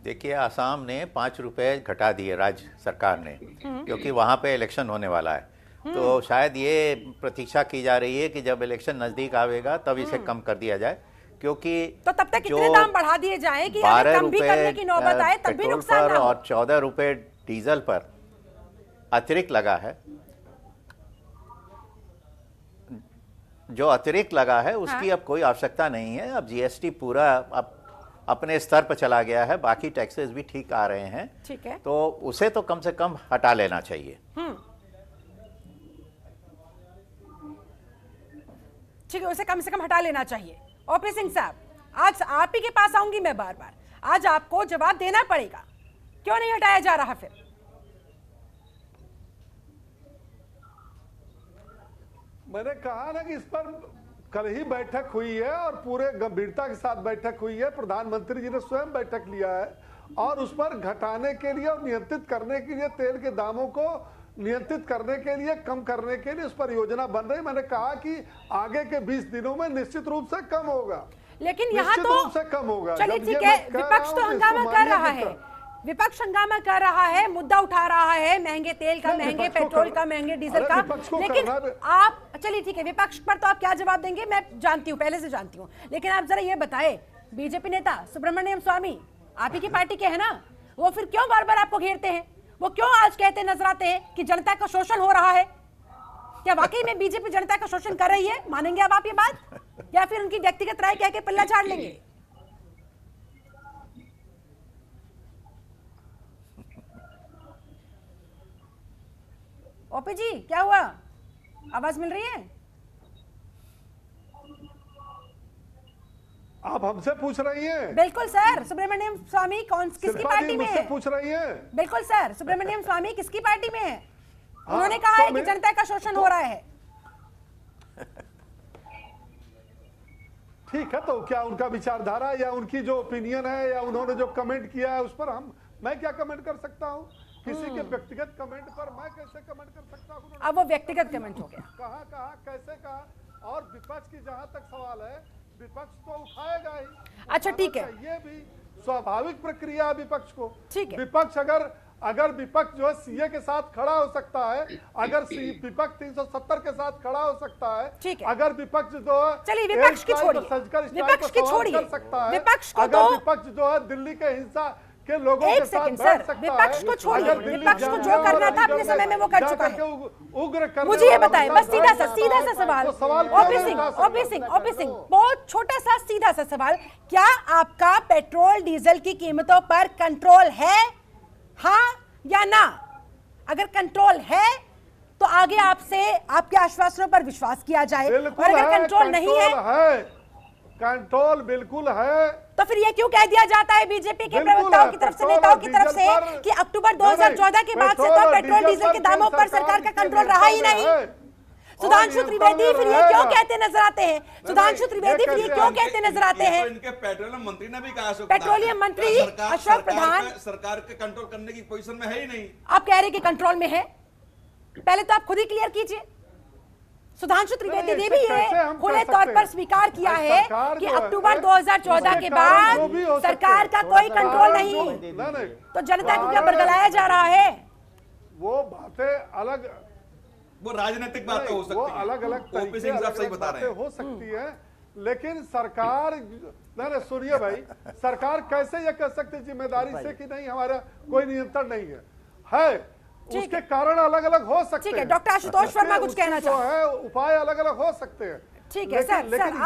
देखिए, आसाम ने 5 रुपए घटा दिए राज्य सरकार ने, क्योंकि वहाँ पे इलेक्शन होने वाला है। तो शायद ये प्रतीक्षा की जा रही है कि जब इलेक्शन नज़दीक आवेगा तब इसे कम कर दिया जाए, क्योंकि तो तब तक कितने दाम बढ़ा दिए जाएं कि अगर कम भी करने की नौबत आए तब भी नुकसान ना हो। और 14 रुपए डीजल पर अतिरिक्त लगा है, जो अतिरिक्त लगा है उसकी अब कोई आवश्यकता नहीं है। अब जीएसटी पूरा अब अपने स्तर पर चला गया है, बाकी टैक्सेस भी ठीक आ रहे हैं। ठीक है, तो उसे तो कम से कम हटा लेना चाहिए। ठीक है, उसे कम से कम हटा लेना चाहिए। ओपी सिंह साहब, आज आप ही के पास आऊंगी मैं बार बार, आज आपको जवाब देना पड़ेगा, क्यों नहीं हटाया जा रहा? फिर मैंने कहा ना कि इस पर कल ही बैठक हुई है और पूरे गंभीरता के साथ बैठक हुई है। प्रधानमंत्री जी ने स्वयं बैठक लिया है और उस पर घटाने के लिए और नियंत्रित करने के लिए, तेल के दामों को नियंत्रित करने के लिए, कम करने के लिए उस पर योजना बन रही। मैंने कहा कि आगे के 20 दिनों में निश्चित रूप से कम होगा, लेकिन यहाँ निश्चित तो रूप से कम होगा। चलिए ठीक है, विपक्ष तो हंगामा कर रहा है, विपक्ष हंगामा कर रहा है, मुद्दा उठा रहा है महंगे तेल का, महंगे पेट्रोल का, महंगे डीजल का, लेकिन आप, चलिए ठीक है, विपक्ष पर तो आप क्या जवाब देंगे मैं जानती हूँ, पहले से जानती हूँ, लेकिन आप जरा ये बताएं, बीजेपी नेता सुब्रमण्यम स्वामी आप ही की पार्टी के हैं ना, वो फिर क्यों बार बार आपको घेरते हैं? वो क्यों आज कहते नजर आते हैं कि जनता का शोषण हो रहा है? क्या वाकई में बीजेपी जनता का शोषण कर रही है? मानेंगे अब आप ये बात, या फिर उनकी व्यक्तिगत राय कह के पल्ला झाड़ लेंगे? ओपी जी, क्या हुआ? आवाज मिल रही है? आप हमसे पूछ रही हैं? बिल्कुल सर, सुब्रमण्यम स्वामी किसकी पार्टी में है? पूछ रही हैं? बिल्कुल सर, सुब्रमण्यम स्वामी किसकी पार्टी में है? उन्होंने कहा है कि जनता का शोषण हो रहा है। ठीक है, तो क्या उनका विचारधारा या उनकी जो ओपिनियन है या उन्होंने जो कमेंट किया है उस पर मैं क्या कमेंट कर सकता हूँ? किसी के व्यक्तिगत कमेंट पर मैं कैसे कमेंट कर सकता हूँ? अब वो व्यक्तिगत कमेंट हो गया। कहा कैसे कहा? और विपक्ष की जहां तक सवाल है, विपक्ष तो उठाएगा ही। अच्छा ठीक है, ये भी स्वाभाविक प्रक्रिया है विपक्ष को। ठीक है, विपक्ष अगर विपक्ष जो है सीए के साथ खड़ा हो सकता है, अगर विपक्ष 370 के साथ खड़ा हो सकता है, ठीक है, अगर विपक्ष जो है, चलिए विपक्ष की छोड़िए, विपक्ष की छोड़िए, विपक्ष को तो विपक्ष जो है दिल्ली के हिंसा के लोगों के साथ सर, विपक्ष को छोड़िए, विपक्ष को जो करना था अपने समय में वो कर चुका है। उग्र मुझे ये बताएं, बस सीधा सा सवाल, ओपी सिंह, बहुत छोटा सा सीधा सा सवाल, क्या आपका पेट्रोल डीजल की कीमतों पर कंट्रोल है, हाँ या ना? अगर कंट्रोल है तो आगे आपसे आपके आश्वासनों पर विश्वास किया जाए, और अगर कंट्रोल नहीं है, कंट्रोल बिल्कुल है, तो फिर ये क्यों कह दिया जाता है बीजेपी के प्रवक्ताओं की तरफ से, नेताओं की तरफ से, कि अक्टूबर 2014 के बाद से तो पेट्रोल डीजल के दामों पर सरकार का कंट्रोल रहा ही नहीं? सुधांशु त्रिवेदी फिर ये क्यों कहते नजर आते हैं? सुधांशु त्रिवेदी फिर ये क्यों कहते नजर आते हैं? इनके पेट्रोलियम मंत्री ने भी कहा, पेट्रोलियम मंत्री अशोक प्रधान सरकार के कंट्रोल करने की पोजीशन में है ही नहीं। आप कह रहे हैं कि कंट्रोल में है, पहले तो आप खुद ही क्लियर कीजिए। सुधांशु त्रिवेदी ने भी ये खुले तौर पर स्वीकार किया है कि अक्टूबर 2014 के बाद सरकार का कोई कंट्रोल नहीं, तो जनता को क्या बरगलाया जा रहा है? वो बातें अलग, वो राजनीतिक बातें हो सकती हैं, अलग अलग सही बता रहे हैं, हो सकती है, लेकिन सरकार नहीं, सुनिए भाई, सरकार कैसे ये कह सकती है जिम्मेदारी से कि नहीं हमारा कोई नियंत्रण नहीं है उसके कारण अलग अलग हो सकते हैं। ठीक है, डॉक्टर आशुतोष वर्मा कुछ कहना चाहते हैं? उपाय अलग अलग हो सकते हैं। ठीक है सर,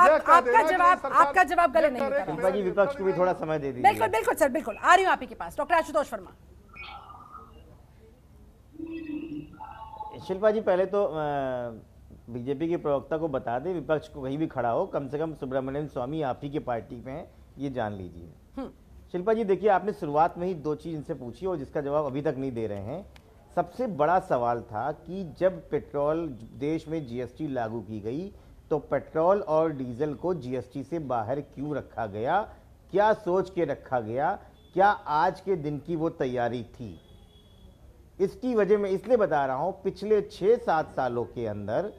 आपका जवाब गले नहीं उतरा। शिल्पा जी, विपक्ष को भी थोड़ा समय दे दीजिए। बिल्कुल बिल्कुल सर, बिल्कुल आ रही हूँ आप ही के पास। डॉक्टर आशुतोष वर्मा। शिल्पा जी, पहले तो बीजेपी के प्रवक्ता को बता दें, विपक्ष को कहीं भी खड़ा हो, कम से कम सुब्रमण्यम स्वामी आप ही की पार्टी में है, ये जान लीजिए। शिल्पा जी देखिए, आपने शुरुआत में ही 2 चीज इनसे पूछी और जिसका जवाब अभी तक नहीं दे रहे हैं। सबसे बड़ा सवाल था कि जब पेट्रोल देश में जीएसटी लागू की गई तो पेट्रोल और डीजल को जीएसटी से बाहर क्यों रखा गया, क्या सोच के रखा गया, क्या आज के दिन की वो तैयारी थी? इसकी वजह मैं इसलिए बता रहा हूं, पिछले 6-7 सालों के अंदर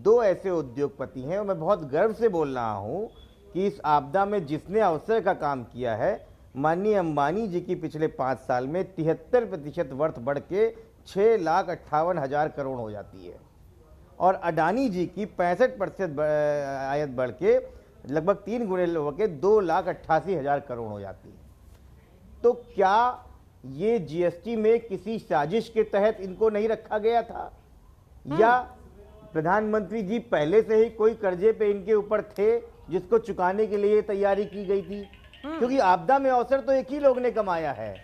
2 ऐसे उद्योगपति हैं और मैं बहुत गर्व से बोल रहा हूं कि इस आपदा में जिसने अवसर का काम किया है, माननीय अंबानी जी की पिछले 5 साल में 73% वर्थ बढ़ के 6,58,000 करोड़ हो जाती है और अडानी जी की 65% आयत बढ़ के लगभग 3 गुने लोगों के 2,88,000 करोड़ हो जाती है। तो क्या ये जीएसटी में किसी साजिश के तहत इनको नहीं रखा गया था या प्रधानमंत्री जी पहले से ही कोई कर्जे पे इनके ऊपर थे जिसको चुकाने के लिए तैयारी की गई थी? क्योंकि आपदा में अवसर तो एक ही लोग ने कमाया है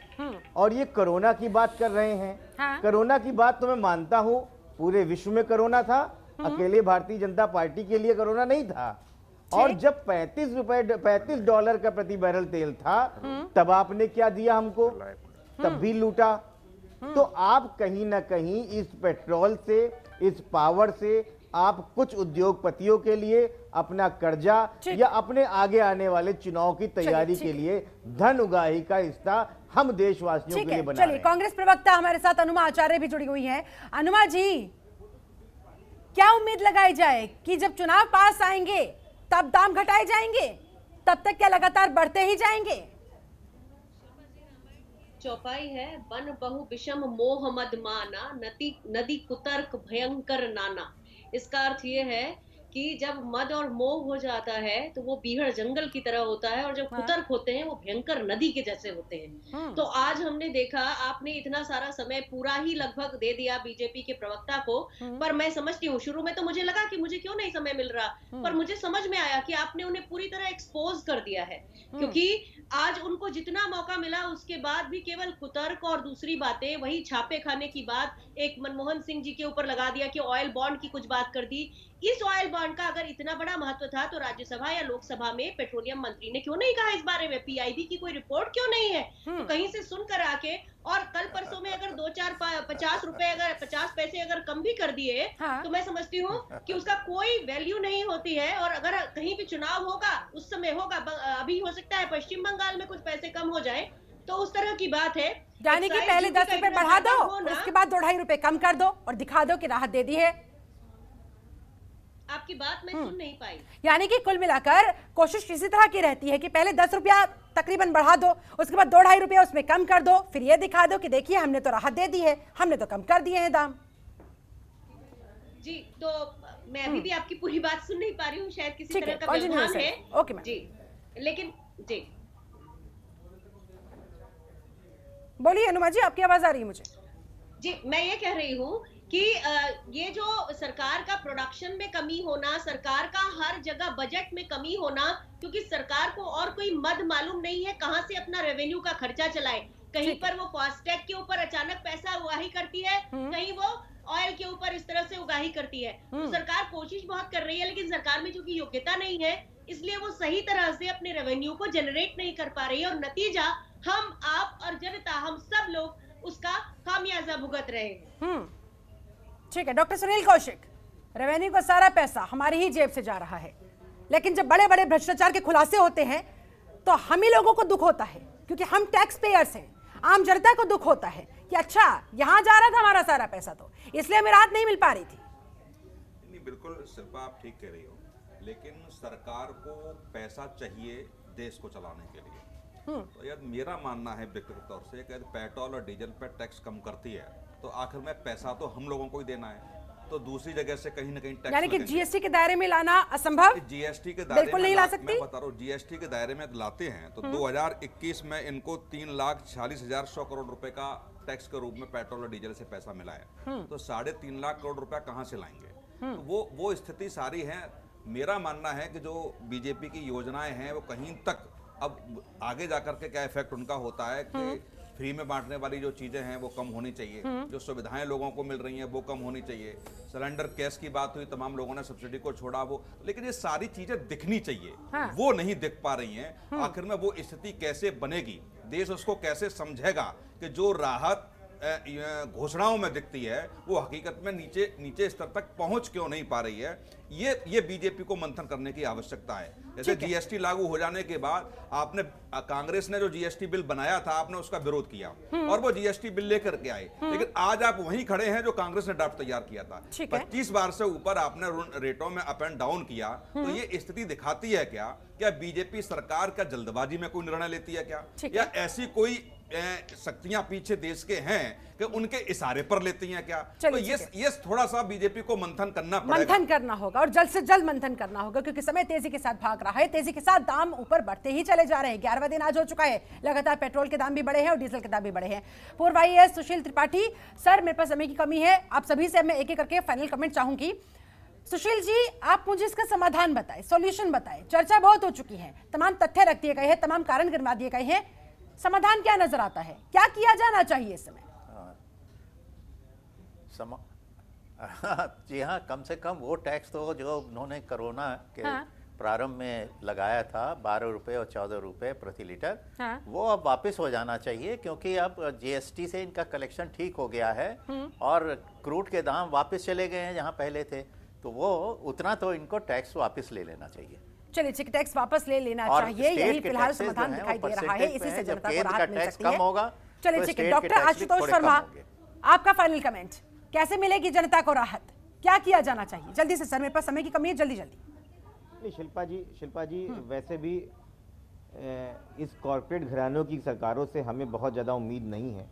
और ये कोरोना की बात कर रहे हैं। हाँ। कोरोना की बात तो मैं मानता हूं, पूरे विश्व में कोरोना था, अकेले भारतीय जनता पार्टी के लिए कोरोना नहीं था। और जब $35 का प्रति बैरल तेल था तब आपने क्या दिया हमको? तब भी लूटा। तो आप कहीं ना कहीं इस पेट्रोल से, इस पावर से आप कुछ उद्योगपतियों के लिए अपना कर्जा या अपने आगे आने वाले चुनाव की तैयारी के लिए धन उगाही का हिस्सा हम देशवासियों के लिए बना रहे हैं। चलिए, कांग्रेस प्रवक्ता हमारे साथ अनुमा आचार्य भी जुड़ी हुई हैं। अनुमा जी, क्या उम्मीद लगाई जाए कि जब चुनाव पास आएंगे तब दाम घटाए जाएंगे, तब तक क्या लगातार बढ़ते ही जाएंगे? चौपाई है, बन बहु विषम मोह मद माना, नदी कुतर्क भयंकर नाना। इसका अर्थ ये है कि जब मद और मोह हो जाता है तो वो बीहड़ जंगल की तरह होता है और जब कुतर्क होते हैं वो भयंकर नदी के जैसे होते हैं। तो आज हमने देखा, आपने इतना सारा समय पूरा ही लगभग दे दिया बीजेपी के प्रवक्ता को, पर मैं समझती हूँ, शुरू में तो मुझे लगा कि मुझे क्यों नहीं समय मिल रहा, पर मुझे समझ में आया कि आपने उन्हें पूरी तरह एक्सपोज कर दिया है। क्योंकि आज उनको जितना मौका मिला उसके बाद भी केवल कुतर्क और दूसरी बातें, वही छापे खाने की बात एक मनमोहन सिंह जी के ऊपर लगा दिया कि ऑयल बॉन्ड की कुछ बात कर दी। इस ऑयल बॉन्ड का अगर इतना बड़ा महत्व था तो राज्यसभा या लोकसभा में पेट्रोलियम मंत्री ने क्यों नहीं कहा इस बारे में? पीआईबी की कोई रिपोर्ट क्यों नहीं है? तो कहीं से सुन कर आके, और कल परसों में अगर 50 पैसे अगर कम भी कर दिए तो मैं समझती हूँ कि उसका कोई वैल्यू नहीं होती है। और अगर कहीं भी चुनाव होगा उस समय होगा, अभी हो सकता है पश्चिम बंगाल में कुछ पैसे कम हो जाए, तो उस तरह की बात है। यानी कि पहले 10 रुपए बढ़ा दो, उसके बाद 2-2.5 रुपए कम कर दो और दिखा दो कि राहत दे दी है। आपकी बात मैं सुन नहीं पाई। यानी कि कुल मिलाकर कोशिश इसी तरह की रहती है कि पहले 10 रुपया तकरीबन बढ़ा दो, उसके बाद 2-2.5 रुपया उसमें कम कर दो, फिर ये दिखा दो कि देखिए हमने तो राहत दे दी है, हमने तो कम कर दिए हैं दाम। जी, तो मैं अभी भी आपकी पूरी बात सुन नहीं पा रही हूँ, शायद किसी तरह का व्यवधान है। ओके मैम जी, लेकिन जी बोलिए अनुमा जी, आपकी आवाज आ रही है मुझे। जी, मैं ये कह रही हूँ कि ये जो सरकार का प्रोडक्शन में कमी होना, सरकार का हर जगह बजट में कमी होना, क्योंकि सरकार को और कोई मद मालूम नहीं है कहां से अपना रेवेन्यू का खर्चा चलाए। कहीं पर वो फास्टैग के ऊपर अचानक पैसा उगाही करती है, कहीं वो ऑयल के ऊपर इस तरह से उगाही करती है। तो सरकार कोशिश बहुत कर रही है, लेकिन सरकार में चूंकि योग्यता नहीं है, इसलिए वो सही तरह से अपने रेवेन्यू को जनरेट नहीं कर पा रही है, और नतीजा हम, आप और जनता, हम सब लोग उसका खामियाजा भुगत रहे हैं। ठीक है डॉक्टर सुनील कौशिक, रेवेन्यू का सारा पैसा हमारी ही जेब से जा रहा है, लेकिन जब बड़े बड़े भ्रष्टाचार के खुलासे होते हैं तो हम ही लोगों को दुख होता है, क्योंकि हम टैक्स पेयर्स हैं। आम जनता को दुख होता है कि अच्छा यहां जा रहा था हमारा सारा पैसा, तो इसलिए हमें राहत नहीं मिल पा रही थी। नहीं, बिल्कुल शिल्पा आप ठीक कह रही हो, लेकिन सरकार को पैसा चाहिए देश को चलाने के लिए। तो यार मेरा मानना है व्यक्तिगत तौर से कि पेट्रोल और डीजल पर टैक्स कम करती है तो आखिर में पैसा तो हम लोगों को ही देना है, तो दूसरी जगह से कहीं ना कहीं टैक्स, यानी कि जीएसटी के दायरे में लाना असंभव, जीएसटी के दायरे बिल्कुल नहीं ला सकती। मैं बता रहा हूँ, जीएसटी के दायरे में लाते हैं तो 2021 में इनको 3,46,100 करोड़ रुपए का टैक्स के रूप में पेट्रोल और डीजल से पैसा मिला है, तो 3.5 लाख करोड़ रुपया कहाँ से लाएंगे? तो वो स्थिति सारी है। मेरा मानना है कि जो बीजेपी की योजनाएं हैं वो कहीं तक, अब आगे जाकर के क्या इफेक्ट उनका होता है कि फ्री में बांटने वाली जो चीजें हैं वो कम होनी चाहिए, जो सुविधाएं लोगों को मिल रही हैं वो कम होनी चाहिए। सिलेंडर गैस की बात हुई, तमाम लोगों ने सब्सिडी को छोड़ा, वो, लेकिन ये सारी चीजें दिखनी चाहिए, वो नहीं दिख पा रही हैं। आखिर में वो स्थिति कैसे बनेगी, देश उसको कैसे समझेगा कि जो राहत घोषणाओं में दिखती है वो हकीकत में नीचे स्तर तक पहुंच क्यों नहीं पा रही है, ये बीजेपी को मंथन करने की आवश्यकता है। जैसे जीएसटी लागू हो जाने के बाद आपने कांग्रेस ने जो जीएसटी बिल बनाया था आपने उसका विरोध किया और वो जीएसटी बिल लेकर के आए, लेकिन आज आप वहीं खड़े हैं जो कांग्रेस ने ड्राफ्ट तैयार किया था। 25 बार से ऊपर आपने रेटों में अप एंड डाउन किया, तो ये स्थिति दिखाती है क्या बीजेपी सरकार का जल्दबाजी में कोई निर्णय लेती है क्या, या ऐसी कोई शक्तियां पीछे देश के हैं कि उनके इशारे पर लेती हैं क्या? तो ये थोड़ा सा बीजेपी को मंथन करना पड़ेगा, मंथन करना होगा और जल्द से जल्द मंथन करना होगा, क्योंकि समय तेजी के साथ भाग रहा है, तेजी के साथ दाम ऊपर बढ़ते ही चले जा रहे हैं। 11वां दिन आज हो चुका है, लगातार पेट्रोल के दाम भी बढ़े हैं और डीजल के दाम भी बढ़े हैं। पूर्व IAS सुशील त्रिपाठी सर, मेरे पास समय की कमी है, आप सभी से मैं एक एक करके फाइनल कमेंट चाहूंगी। सुशील जी, आप मुझे इसका समाधान बताएं, सॉल्यूशन बताएं। चर्चा बहुत हो चुकी है, तमाम तथ्य रख दिए गए हैं, तमाम कारण गिनवा दिए गए हैं, समाधान क्या नजर आता है, क्या किया जाना चाहिए इस समय? जी हाँ, कम से कम वो टैक्स तो जो उन्होंने कोरोना के प्रारंभ में लगाया था 12 रुपए और 14 रुपए प्रति लीटर, वो अब वापस हो जाना चाहिए, क्योंकि अब जीएसटी से इनका कलेक्शन ठीक हो गया है और क्रूड के दाम वापस चले गए हैं जहां पहले थे, तो वो उतना तो इनको टैक्स वापस ले लेना चाहिए। चलिए, टैक्स वापस ले लेना चाहिए, यही फिलहाल समाधान दिखाई दे रहा है, इसी से जनता को राहत मिल सकती है। चलिए ठीक है, डॉक्टर आशुतोष शर्मा, आपका फाइनल कमेंट, कैसे मिलेगी जनता को राहत, क्या किया जाना चाहिए? जल्दी से सर, मेरे पास समय की कमी है, जल्दी जल्दी। शिल्पा जी वैसे भी इस कॉर्पोरेट घरानों की सरकारों से हमें बहुत ज़्यादा उम्मीद नहीं है।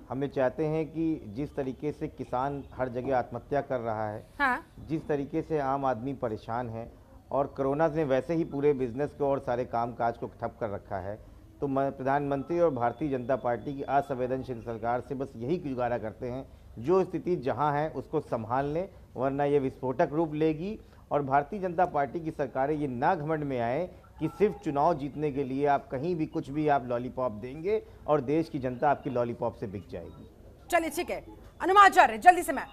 हमें चाहते हैं कि जिस तरीके से किसान हर जगह आत्महत्या कर रहा है, जिस तरीके से आम आदमी परेशान है और कोरोना ने वैसे ही पूरे बिजनेस को और सारे कामकाज को ठप कर रखा है, तो प्रधानमंत्री और भारतीय जनता पार्टी की असंवेदनशील सरकार से बस यही गुजारा करते हैं, जो स्थिति जहां है उसको संभाल लें, वरना ये विस्फोटक रूप लेगी। और भारतीय जनता पार्टी की सरकारें ये ना घमंड में आए कि सिर्फ चुनाव जीतने के लिए आप कहीं भी कुछ भी आप लॉलीपॉप देंगे और देश की जनता आपकी लॉलीपॉप से बिक जाएगी। चलिए ठीक है, अनुमाचार्य जल्दी से मैं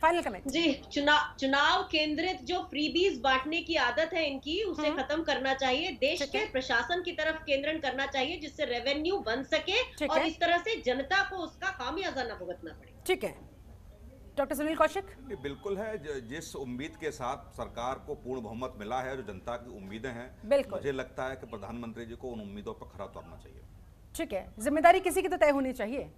फाइनल कमेंट। जी, चुनाव केंद्रित जो फ्रीबीज बांटने की आदत है इनकी, उसे खत्म करना चाहिए, देश के प्रशासन की तरफ केंद्रण करना चाहिए, जिससे रेवेन्यू बन सके और इस तरह से जनता को उसका खामियाजा न भुगतना पड़े। ठीक है, डॉक्टर सुनील कौशिक। बिल्कुल है, जिस उम्मीद के साथ सरकार को पूर्ण बहुमत मिला है, जो जनता की उम्मीदें हैं, मुझे लगता है कि प्रधानमंत्री जी को उन उम्मीदों पर खरा उतरना चाहिए। ठीक है, जिम्मेदारी किसी की तो तय होनी चाहिए।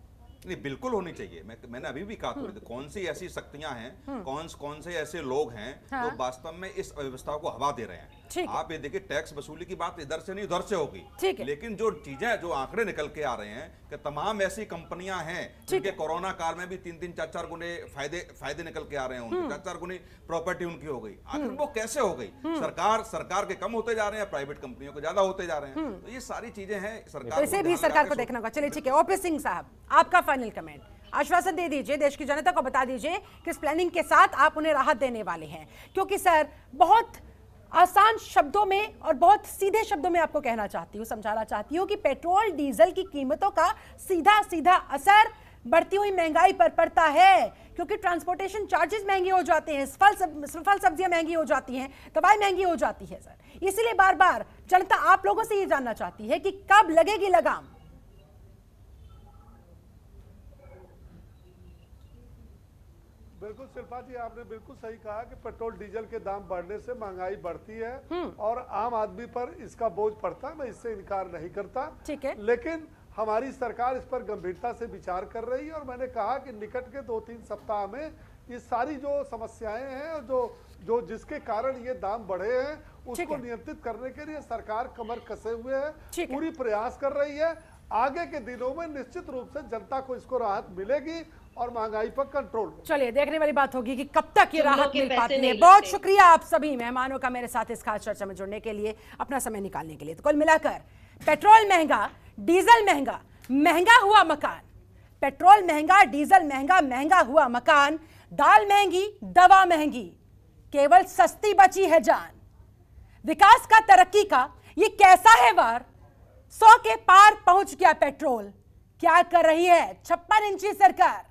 नहीं, बिल्कुल होनी चाहिए। मैंने अभी भी कहा थोड़ी, कौन सी ऐसी शक्तियां हैं, कौन से ऐसे लोग हैं जो वास्तव में इस अव्यवस्था को हवा दे रहे हैं। आप ये देखिए, टैक्स वसूली की बात इधर से नहीं उधर से होगी, लेकिन जो चीजें, जो आंकड़े निकल के आ रहे हैं कि तमाम ऐसी कंपनियां हैं जिनके कोरोना काल में भी 3-3, 4-4 गुने फायदे निकल के आ रहे हैं, उनके 4-4 गुनी प्रॉपर्टी उनकी हो गई। आखिर वो कैसे हो गई? सरकार के कम होते जा रहे हैं, प्राइवेट कंपनियों के ज्यादा होते जा रहे हैं, तो ये सारी चीजें हैं सरकार, इसे भी सरकार को देखना होगा। चलिए ठीक है, ओपी सिंह साहब, आपका फाइनल कमेंट, आश्वासन दे दीजिए, देश की जनता को बता दीजिए किस प्लानिंग के साथ आप उन्हें राहत देने वाले हैं, क्योंकि सर बहुत आसान शब्दों में और बहुत सीधे शब्दों में आपको कहना चाहती हूँ, समझाना चाहती हूँ कि पेट्रोल डीजल की कीमतों का सीधा असर बढ़ती हुई महंगाई पर पड़ता है, क्योंकि ट्रांसपोर्टेशन चार्जेस महंगे हो जाते हैं, फल सब्जियां महंगी हो जाती हैं, दवाई महंगी हो जाती है सर। इसलिए बार बार जनता आप लोगों से ये जानना चाहती है कि कब लगेगी लगाम। बिल्कुल शिल्पा जी, आपने बिल्कुल सही कहा कि पेट्रोल डीजल के दाम बढ़ने से महंगाई बढ़ती है और आम आदमी पर इसका बोझ पड़ता है, मैं इससे इनकार नहीं करता। ठीक है, लेकिन हमारी सरकार इस पर गंभीरता से विचार कर रही है और मैंने कहा कि निकट के 2-3 सप्ताह में ये सारी जो समस्याएं हैं, जो जिसके कारण ये दाम बढ़े हैं, उसको नियंत्रित करने के लिए सरकार कमर कसे हुए है, पूरी प्रयास कर रही है। आगे के दिनों में निश्चित रूप से जनता को इसको राहत मिलेगी और महंगाई पर कंट्रोल। चलिए, देखने वाली बात होगी कि कब तक ये राहत मिल पाती है। बहुत शुक्रिया आप सभी मेहमानों का मेरे साथ इस खास चर्चा में जुड़ने के लिए, अपना समय निकालने के लिए। तो कुल मिलाकर पेट्रोल महंगा, डीजल महंगा, महंगा हुआ मकान, पेट्रोल महंगा, डीजल महंगा, महंगा हुआ मकान, दाल महंगी, दवा महंगी, केवल सस्ती बची है जान। विकास का, तरक्की का ये कैसा है वार, 100 के पार पहुंच गया पेट्रोल, क्या कर रही है 56 इंची सरकार।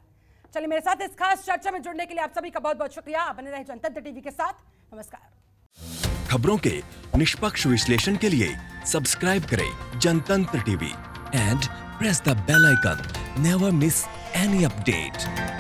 चलिए, मेरे साथ इस खास चर्चा में जुड़ने के लिए आप सभी का बहुत बहुत शुक्रिया। आप बने रहे जनतंत्र टीवी के साथ। नमस्कार। खबरों के निष्पक्ष विश्लेषण के लिए सब्सक्राइब करें Jantantra TV and press the bell icon. Never miss any update.